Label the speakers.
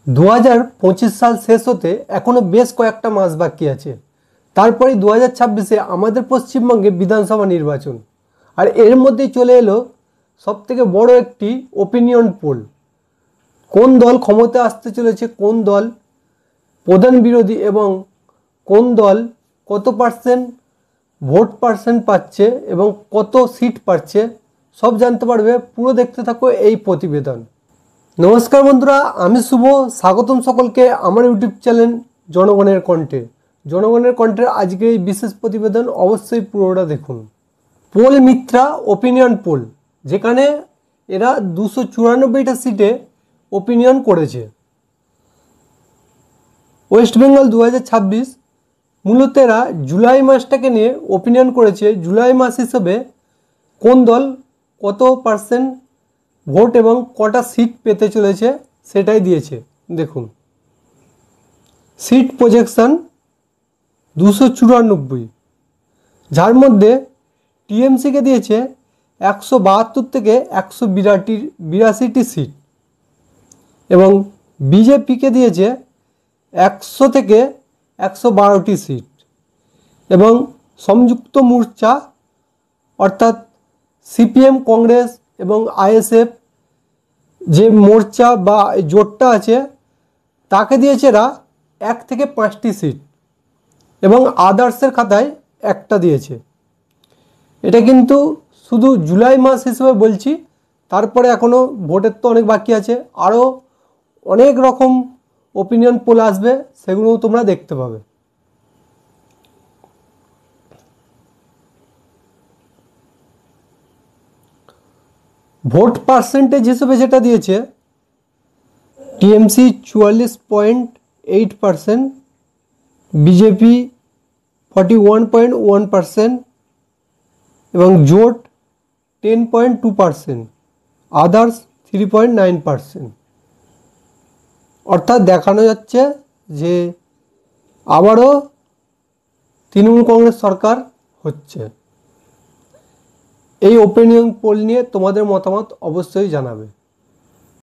Speaker 1: 2025 সাল শেষ হতে এখনো বেশ কয়েকটা মাস বাকি আছে। তারপরে 2026-এ আমাদের পশ্চিমবঙ্গে বিধানসভা নির্বাচন, আর এর মধ্যেই চলে এলো সবথেকে বড় একটি ওপিনিয়ন পোল। কোন দল ক্ষমতায় আসতে চলেছে, কোন দল প্রধান বিরোধী এবং কোন দল কত পার্সেন্ট ভোট পাচ্ছে এবং কত সিট পাচ্ছে, সব জানতে পারবে। পুরো দেখতে থাকো এই প্রতিবেদন। নমস্কার বন্ধুরা, আমি শুভ, স্বাগতম সকলকে আমার ইউটিউব চ্যানেল জনগণের কণ্ঠে। জনগণের কণ্ঠের আজকে এই বিশেষ প্রতিবেদন অবশ্যই পুরোটা দেখুন। পোল মিত্রা ওপিনিয়ন পোল, যেখানে এরা 294টা সিটে ওপিনিয়ন করেছে। ওয়েস্ট বেঙ্গল 2026 মূলত এরা জুলাই মাসটাকে নিয়ে ওপিনিয়ন করেছে। জুলাই মাস হিসেবে কোন দল কত পার্সেন্ট ভোট এবং কটা সিট পেতে চলেছে সেটাই দিয়েছে। দেখুন, সিট প্রজেকশন 294, যার মধ্যে টিএমসিকে দিয়েছে 172 থেকে 182টি সিট এবং বিজেপিকে দিয়েছে 100 থেকে 112টি সিট এবং সংযুক্ত মোর্চা অর্থাৎ সিপিএম, কংগ্রেস এবং আইএসএফ যে মোর্চা বা জোটটা আছে তাকে দিয়েছে এরা 1 থেকে 5টি সিট এবং আদার্সের খাতায় একটা দিয়েছে। এটা কিন্তু শুধু জুলাই মাস হিসেবে বলছি, তারপরে এখনও ভোটের তো অনেক বাকি আছে, আরও অনেক রকম ওপিনিয়ন পোল আসবে, সেগুলোও তোমরা দেখতে পাবে। ভোট পার্সেন্টেজ হিসেবে যেটা দিয়েছে, টিএমসি 44.8%, বিজেপি 41.1% এবং জোট 10.2%, আদার্স 3.9%। অর্থাৎ দেখানো যাচ্ছে যে আবারও তৃণমূল কংগ্রেস সরকার হচ্ছে। এই ওপিনিয়ন পোল নিয়ে তোমাদের মতামত অবশ্যই জানাবে।